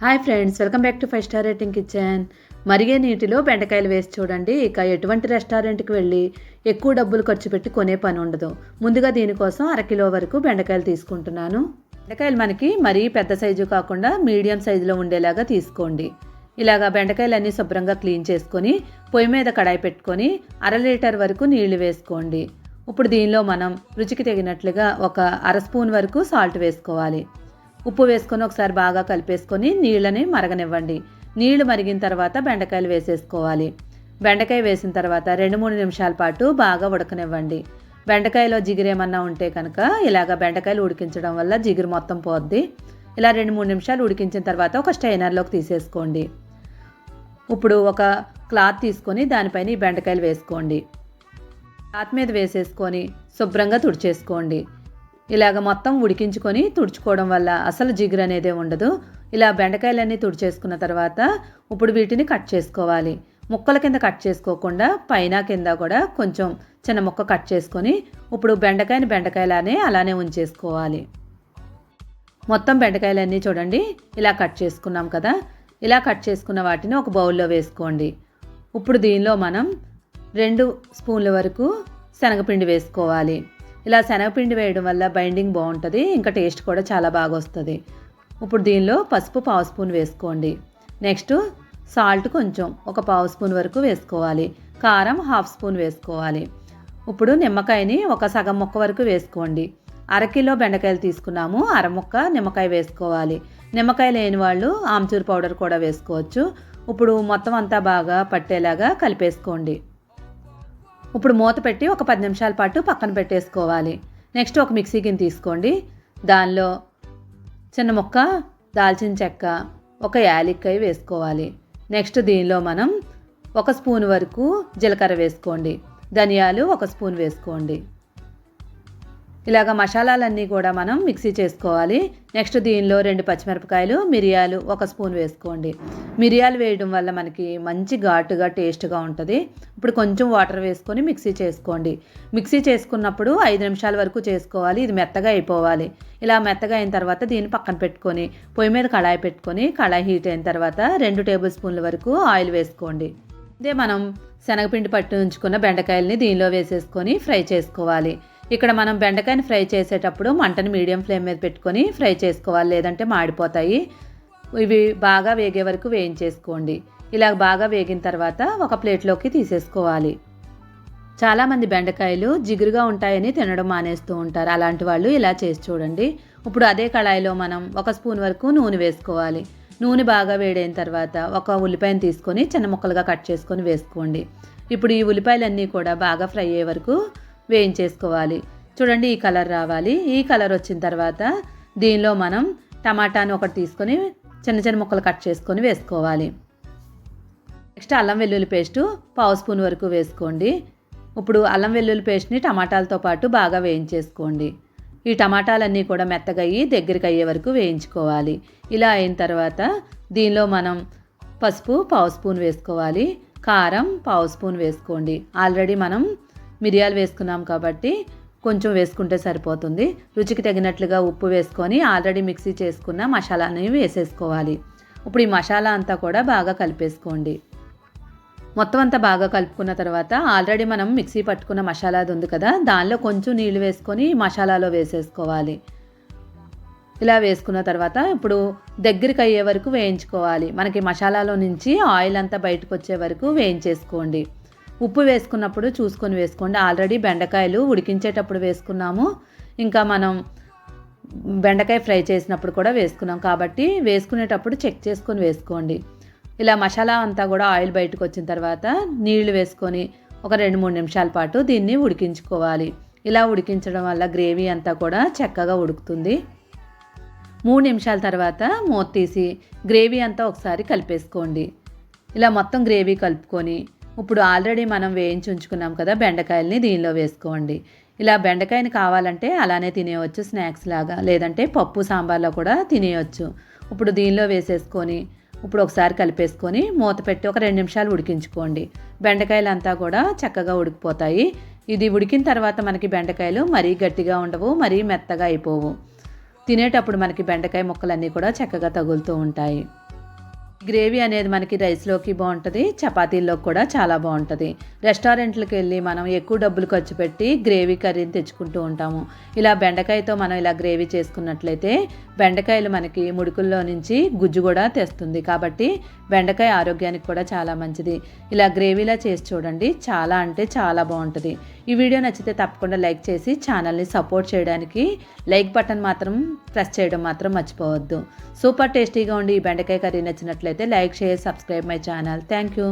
Hi friends, welcome back to 5 star rating kitchen. మరిగే నీటిలో బెండకాయలు వేసి చూడండి. ఇక ఎటువంటి రెస్టారెంట్కి వెళ్ళి ఎక్కువ డబ్బులు ఖర్చు పెట్టి కొనే పని ఉండదు. ముందుగా దీనికోసం 1/2 కిలో వరకు బెండకాయలు తీసుకుంటున్నాను. బెండకాయలు మనకి మరీ పెద్ద సైజు కాకుండా మీడియం సైజులో ఉండేలాగా తీసుకోండి. ఇలాగా బెండకాయలన్నీ శుభ్రంగా క్లీన్ చేసుకొని పొయ్యి మీద కడాయి పెట్టుకొని 1/2 లీటర్ వరకు నీళ్లు వేసుకోండి. ఇప్పుడు దీనిలో మనం రుచికి తగినట్లుగా ఒక 1/2 స్పూన్ వరకు సాల్ట్ వేసుకోవాలి. ఉప్పు వేసుకొని ఒకసారి బాగా కలిపేసుకొని నీళ్ళని మరగనివ్వండి. నీళ్లు మరిగిన తర్వాత బెండకాయలు వేసేసుకోవాలి. బెండకాయ వేసిన తర్వాత 2-3 నిమిషాల పాటు బాగా ఉడకనివ్వండి. బెండకాయలో జిగురు ఏమన్నా ఉంటే కనుక ఇలాగ బెండకాయలు ఉడికించడం వల్ల జిగురు మొత్తం పోద్ది. ఇలా 2-3 నిమిషాలు ఉడికించిన తర్వాత ఒక స్ట్రైనర్లోకి తీసేసుకోండి. ఇప్పుడు ఒక క్లాత్ తీసుకొని దానిపైన ఈ బెండకాయలు వేసుకోండి. క్లాత్ మీద వేసేసుకొని శుభ్రంగా తుడిచేసుకోండి. ఇలాగ మొత్తం ఉడికించుకొని తుడుచుకోవడం వల్ల అసలు జిగురు అనేదే ఉండదు. ఇలా బెండకాయలన్నీ తుడిచేసుకున్న తర్వాత ఇప్పుడు వీటిని కట్ చేసుకోవాలి. ముక్కల కింద కట్ చేసుకోకుండా పైన కింద కూడా కొంచెం చిన్న ముక్క కట్ చేసుకొని ఇప్పుడు బెండకాయలానే అలానే ఉంచేసుకోవాలి. మొత్తం బెండకాయలన్నీ చూడండి ఇలా కట్ చేసుకున్నాం కదా. ఇలా కట్ చేసుకున్న వాటిని ఒక బౌల్లో వేసుకోండి. ఇప్పుడు దీనిలో మనం 2 స్పూన్ల వరకు శనగపిండి వేసుకోవాలి. ఇలా శనగపిండి వేయడం వల్ల బైండింగ్ బాగుంటుంది, ఇంకా టేస్ట్ కూడా చాలా బాగా వస్తుంది. ఇప్పుడు దీనిలో పసుపు 1/2 స్పూన్ వేసుకోండి. నెక్స్ట్ సాల్ట్ కొంచెం ఒక 1/2 స్పూన్ వరకు వేసుకోవాలి. కారం 1/2 స్పూన్ వేసుకోవాలి. ఇప్పుడు నిమ్మకాయని ఒక సగం ముక్క వరకు వేసుకోండి. 1/2 కిలో బెండకాయలు తీసుకున్నాము, 1/2 ముక్క నిమ్మకాయ వేసుకోవాలి. నిమ్మకాయ లేని వాళ్ళు ఆమ్చూర్ పౌడర్ కూడా వేసుకోవచ్చు. ఇప్పుడు మొత్తం అంతా బాగా పట్టేలాగా కలిపేసుకోండి. ఇప్పుడు మూత పెట్టి ఒక 10 నిమిషాల పాటు పక్కన పెట్టేసుకోవాలి. నెక్స్ట్ ఒక మిక్సీ గిన్నె తీసుకోండి. దానిలో చిన్న ముక్క దాల్చిన చెక్క, ఒక యాలక్కాయ వేసుకోవాలి. నెక్స్ట్ దీనిలో మనం 1 స్పూన్ వరకు జీలకర్ర వేసుకోండి. ధనియాలు 1 స్పూన్ వేసుకోండి. ఇలాగ మసాలాలన్నీ కూడా మనం మిక్సీ చేసుకోవాలి. నెక్స్ట్ దీనిలో 2 పచ్చిమిరపకాయలు, మిరియాలు 1 స్పూన్ వేసుకోండి. మిరియాలు వేయడం వల్ల మనకి మంచి ఘాటుగా టేస్ట్గా ఉంటుంది. ఇప్పుడు కొంచెం వాటర్ వేసుకొని మిక్సీ చేసుకోండి. మిక్సీ చేసుకున్నప్పుడు 5 నిమిషాల వరకు చేసుకోవాలి. ఇది మెత్తగా అయిపోవాలి. ఇలా మెత్తగా అయిన తర్వాత దీన్ని పక్కన పెట్టుకొని పొయ్యి మీద కళాయి పెట్టుకొని కళాయి హీట్ అయిన తర్వాత 2 టేబుల్ స్పూన్ల వరకు ఆయిల్ వేసుకోండి. ఇదే మనం శనగపిండి పట్టు ఉంచుకున్న బెండకాయల్ని దీనిలో వేసేసుకొని ఫ్రై చేసుకోవాలి. ఇక్కడ మనం బెండకాయని ఫ్రై చేసేటప్పుడు మంటని మీడియం ఫ్లేమ్ మీద పెట్టుకొని ఫ్రై చేసుకోవాలి, లేదంటే మాడిపోతాయి. ఇవి బాగా వేగే వరకు వేయించేసుకోండి. ఇలా బాగా వేగిన తర్వాత ఒక ప్లేట్లోకి తీసేసుకోవాలి. చాలామంది బెండకాయలు జిగురుగా ఉంటాయని తినడం మానేస్తూ ఉంటారు. అలాంటి వాళ్ళు ఇలా చేసి చూడండి. ఇప్పుడు అదే కళాయిలో మనం 1 స్పూన్ వరకు నూనె వేసుకోవాలి. నూనె బాగా వేడైన తర్వాత ఒక ఉల్లిపాయను తీసుకొని చిన్న ముక్కలుగా కట్ చేసుకొని వేసుకోండి. ఇప్పుడు ఈ ఉల్లిపాయలన్నీ కూడా బాగా ఫ్రై అయ్యే వరకు వేయించేసుకోవాలి. చూడండి ఈ కలర్ రావాలి. ఈ కలర్ వచ్చిన తర్వాత దీనిలో మనం టమాటాను ఒకటి తీసుకొని చిన్న చిన్న ముక్కలు కట్ చేసుకొని వేసుకోవాలి. నెక్స్ట్ అల్లం వెల్లుల్లి పేస్టు 1/2 స్పూన్ వరకు వేసుకోండి. ఇప్పుడు అల్లం వెల్లుల్లి పేస్ట్ని టమాటాలతో పాటు బాగా వేయించేసుకోండి. ఈ టమాటాలన్నీ కూడా మెత్తగా అయ్యి దగ్గరికి అయ్యే వరకు వేయించుకోవాలి. ఇలా అయిన తర్వాత దీనిలో మనం పసుపు 1/2 స్పూన్ వేసుకోవాలి. కారం 1/2 స్పూన్ వేసుకోండి. ఆల్రెడీ మనం మిరియాలు వేసుకున్నాం కాబట్టి కొంచెం వేసుకుంటే సరిపోతుంది. రుచికి తగినట్లుగా ఉప్పు వేసుకొని ఆల్రెడీ మిక్సీ చేసుకున్న మసాలాని వేసేసుకోవాలి. ఇప్పుడు ఈ మసాలా అంతా కూడా బాగా కలిపేసుకోండి. మొత్తం అంతా బాగా కలుపుకున్న తర్వాత ఆల్రెడీ మనం మిక్సీ పట్టుకున్న మసాలా ఉంది కదా, దానిలో కొంచెం నీళ్లు వేసుకొని మసాలాలో వేసేసుకోవాలి. ఇలా వేసుకున్న తర్వాత ఇప్పుడు దగ్గరికి అయ్యే వరకు వేయించుకోవాలి. మనకి మసాలాలో నుంచి ఆయిల్ అంతా బయటకు వచ్చే వరకు వేయించేసుకోండి. ఉప్పు వేసుకున్నప్పుడు చూసుకొని వేసుకోండి. ఆల్రెడీ బెండకాయలు ఉడికించేటప్పుడు వేసుకున్నాము, ఇంకా మనం బెండకాయ ఫ్రై చేసినప్పుడు కూడా వేసుకున్నాం కాబట్టి వేసుకునేటప్పుడు చెక్ చేసుకొని వేసుకోండి. ఇలా మసాలా అంతా కూడా ఆయిల్ బయటకు వచ్చిన తర్వాత నీళ్లు వేసుకొని ఒక 2-3 నిమిషాల పాటు దీన్ని ఉడికించుకోవాలి. ఇలా ఉడికించడం వల్ల గ్రేవీ అంతా కూడా చక్కగా ఉడుకుతుంది. 3 నిమిషాల తర్వాత మూత తీసి గ్రేవీ అంతా ఒకసారి కలిపేసుకోండి. ఇలా మొత్తం గ్రేవీ కలుపుకొని ఇప్పుడు ఆల్రెడీ మనం వేయించి ఉంచుకున్నాం కదా బెండకాయల్ని దీనిలో వేసుకోండి. ఇలా బెండకాయని కావాలంటే అలానే తినేయవచ్చు స్నాక్స్ లాగా, లేదంటే పప్పు సాంబార్లో కూడా తినేయచ్చు. ఇప్పుడు దీనిలో వేసేసుకొని ఇప్పుడు ఒకసారి కలిపేసుకొని మూత పెట్టి ఒక 2 నిమిషాలు ఉడికించుకోండి. బెండకాయలు అంతా కూడా చక్కగా ఉడికిపోతాయి. ఇది ఉడికిన తర్వాత మనకి బెండకాయలు మరీ గట్టిగా ఉండవు, మరీ మెత్తగా అయిపోవు. తినేటప్పుడు మనకి బెండకాయ ముక్కలన్నీ కూడా చక్కగా తగులుతూ ఉంటాయి. గ్రేవీ అనేది మనకి రైస్లోకి బాగుంటుంది, చపాతీల్లోకి కూడా చాలా బాగుంటుంది. రెస్టారెంట్లకు వెళ్ళి మనం ఎక్కువ డబ్బులు ఖర్చు పెట్టి గ్రేవీ కర్రీని తెచ్చుకుంటూ ఉంటాము. ఇలా బెండకాయతో మనం ఇలా గ్రేవీ చేసుకున్నట్లయితే బెండకాయలు మనకి ముడుకుల్లో నుంచి గుజ్జు కూడా తెస్తుంది. కాబట్టి బెండకాయ ఆరోగ్యానికి కూడా చాలా మంచిది. ఇలా గ్రేవీలా చేసి చూడండి, చాలా అంటే చాలా బాగుంటుంది. ఈ వీడియో నచ్చితే తప్పకుండా లైక్ చేసి ఛానల్ని సపోర్ట్ చేయడానికి లైక్ బటన్ మాత్రం ప్రెస్ చేయడం మాత్రం మర్చిపోవద్దు. సూపర్ టేస్టీగా ఉండి ఈ బెండకాయ కర్రీ నచ్చినట్లయితే like, share, subscribe my channel. Thank you.